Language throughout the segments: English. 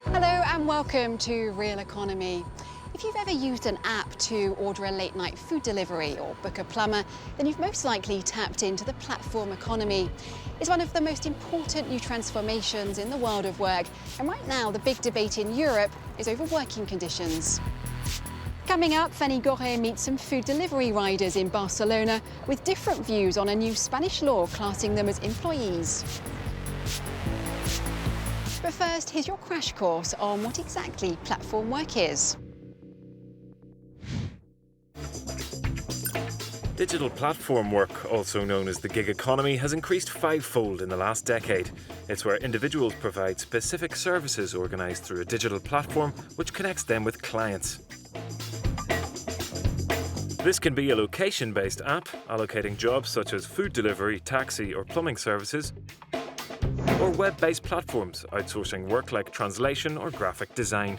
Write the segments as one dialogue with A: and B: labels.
A: Hello and welcome to Realeconomy. If you've ever used an app to order a late night food delivery or book a plumber, then you've most likely tapped into the platform economy. It's one of the most important new transformations in the world of work, and right now the big debate in Europe is over working conditions. Coming up, Fanny Gorre meets some food delivery riders in Barcelona with different views on a new Spanish law classing them as employees. But first, here's your crash course on what exactly platform work is.
B: Digital platform work, also known as the gig economy, has increased fivefold in the last decade. It's where individuals provide specific services organised through a digital platform which connects them with clients. This can be a location-based app, allocating jobs such as food delivery, taxi or plumbing services, or web-based platforms, outsourcing work like translation or graphic design.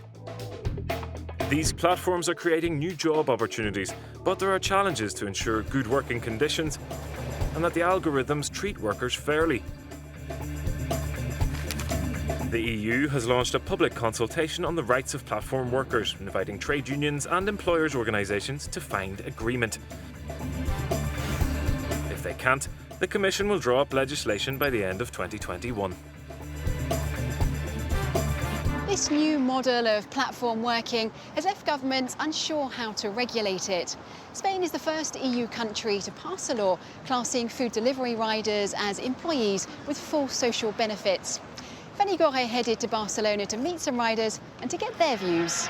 B: These platforms are creating new job opportunities, but there are challenges to ensure good working conditions and that the algorithms treat workers fairly. The EU has launched a public consultation on the rights of platform workers, inviting trade unions and employers' organisations to find agreement. If they can't, the Commission will draw up legislation by the end of 2021.
A: This new model of platform working has left governments unsure how to regulate it. Spain is the first EU country to pass a law classing food delivery riders as employees with full social benefits. Fanny Gorre headed to Barcelona to meet some riders and to get their views.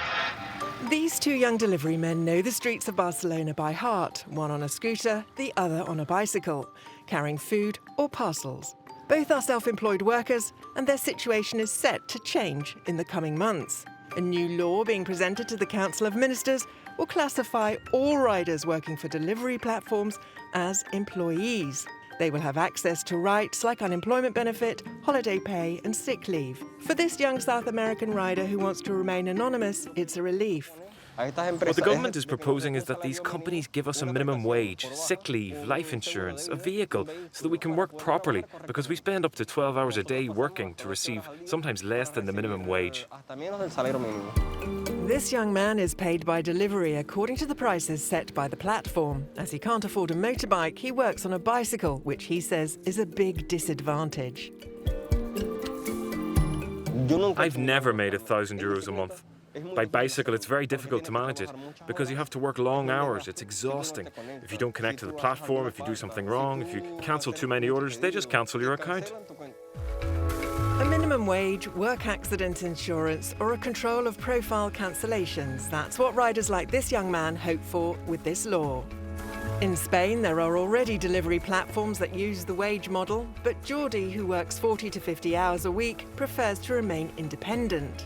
C: These two young delivery men know the streets of Barcelona by heart, one on a scooter, the other on a bicycle, carrying food or parcels. Both are self-employed workers and their situation is set to change in the coming months. A new law being presented to the Council of Ministers will classify all riders working for delivery platforms as employees. They will have access to rights like unemployment benefit, holiday pay and sick leave. For this young South American rider who wants to remain anonymous, it's a relief.
B: What the government is proposing is that these companies give us a minimum wage, sick leave, life insurance, a vehicle, so that we can work properly, because we spend up to 12 hours a day working to receive sometimes less than the minimum wage.
C: This young man is paid by delivery according to the prices set by the platform. As he can't afford a motorbike, he works on a bicycle, which he says is a big disadvantage.
B: I've never made €1,000 a month. By bicycle, it's very difficult to manage it because you have to work long hours. It's exhausting. If you don't connect to the platform, if you do something wrong, if you cancel too many orders, they just cancel your account.
C: A minimum wage, work accident insurance, or a control of profile cancellations. That's what riders like this young man hope for with this law. In Spain, there are already delivery platforms that use the wage model, but Jordi, who works 40 to 50 hours a week, prefers to remain independent.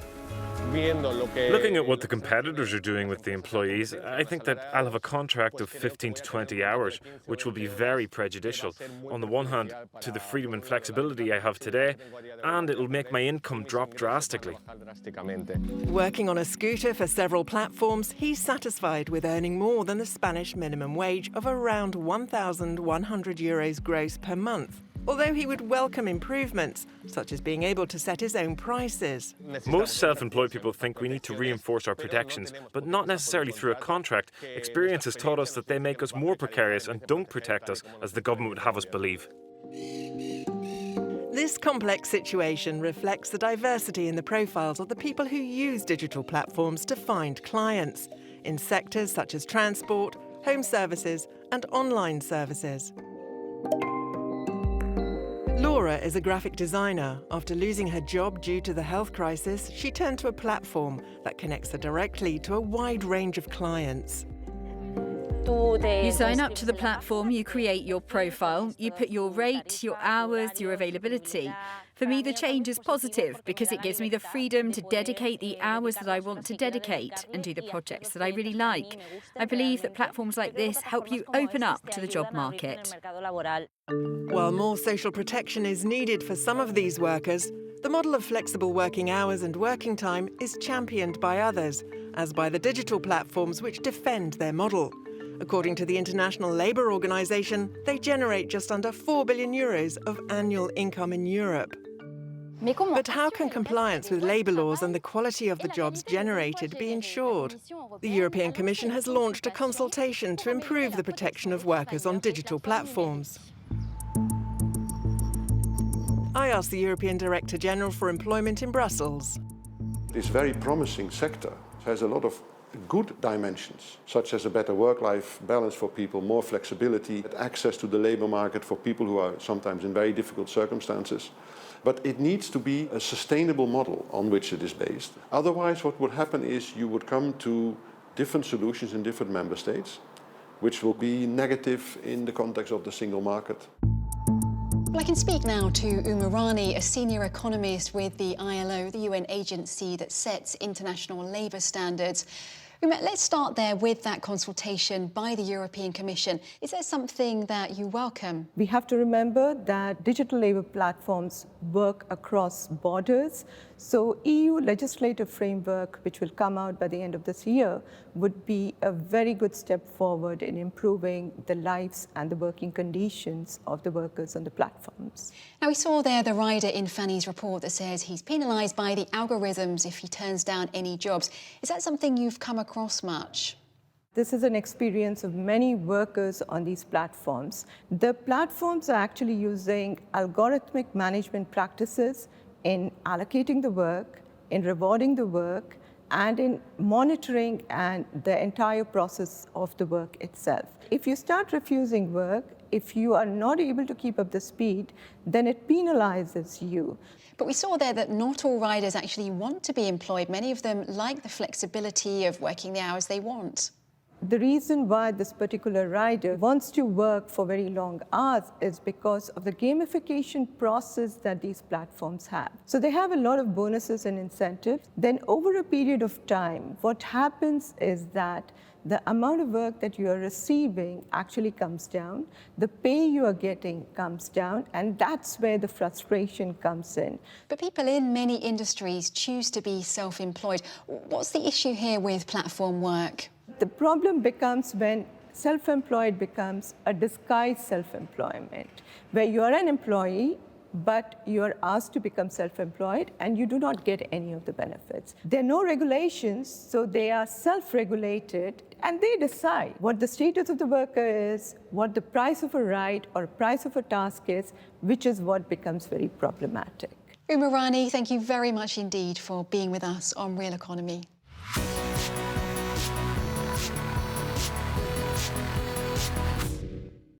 B: Looking at what the competitors are doing with the employees, I think that I'll have a contract of 15 to 20 hours, which will be very prejudicial. On the one hand, to the freedom and flexibility I have today, and it'll make my income drop drastically.
C: Working on a scooter for several platforms, he's satisfied with earning more than the Spanish minimum wage of around €1,100 gross per month. Although he would welcome improvements, such as being able to set his own prices.
B: Most self-employed people think we need to reinforce our protections, but not necessarily through a contract. Experience has taught us that they make us more precarious and don't protect us as the government would have us believe.
C: This complex situation reflects the diversity in the profiles of the people who use digital platforms to find clients, in sectors such as transport, home services and online services. Laura is a graphic designer. After losing her job due to the health crisis, she turned to a platform that connects her directly to a wide range of clients.
D: You sign up to the platform, you create your profile, you put your rate, your hours, your availability. For me, the change is positive because it gives me the freedom to dedicate the hours that I want to dedicate and do the projects that I really like. I believe that platforms like this help you open up to the job market.
C: While more social protection is needed for some of these workers, the model of flexible working hours and working time is championed by others, as by the digital platforms which defend their model. According to the International Labour Organization, they generate just under €4 billion of annual income in Europe. But how can compliance with labour laws and the quality of the jobs generated be ensured? The European Commission has launched a consultation to improve the protection of workers on digital platforms. I asked the European Director General for Employment in Brussels.
E: This very promising sector has a lot of good dimensions, such as a better work-life balance for people, more flexibility, access to the labour market for people who are sometimes in very difficult circumstances. But it needs to be a sustainable model on which it is based. Otherwise, what would happen is you would come to different solutions in different member states, which will be negative in the context of the single market.
A: Well, I can speak now to Uma Rani, a senior economist with the ILO, the UN agency that sets international labour standards. Uma, let's start there with that consultation by the European Commission. Is there something that you welcome?
F: We have to remember that digital labour platforms work across borders. So EU legislative framework, which will come out by the end of this year, would be a very good step forward in improving the lives and the working conditions of the workers on the platforms.
A: Now, we saw there the rider in Fanny's report that says he's penalised by the algorithms if he turns down any jobs. Is that something you've come across much?
F: This is an experience of many workers on these platforms. The platforms are actually using algorithmic management practices in allocating the work, in rewarding the work, and in monitoring and the entire process of the work itself. If you start refusing work, if you are not able to keep up the speed, then it penalizes you.
A: But we saw there that not all riders actually want to be employed. Many of them like the flexibility of working the hours they want.
F: The reason why this particular rider wants to work for very long hours is because of the gamification process that these platforms have. So they have a lot of bonuses and incentives. Then over a period of time, what happens is that the amount of work that you are receiving actually comes down, the pay you are getting comes down, and that's where the frustration comes in.
A: But people in many industries choose to be self-employed. What's the issue here with platform work?
F: The problem becomes when self-employed becomes a disguised self-employment, where you are an employee, but you are asked to become self-employed and you do not get any of the benefits. There are no regulations, so they are self-regulated and they decide what the status of the worker is, what the price of a ride or price of a task is, which is what becomes very problematic.
A: Uma Rani, thank you very much indeed for being with us on Real Economy.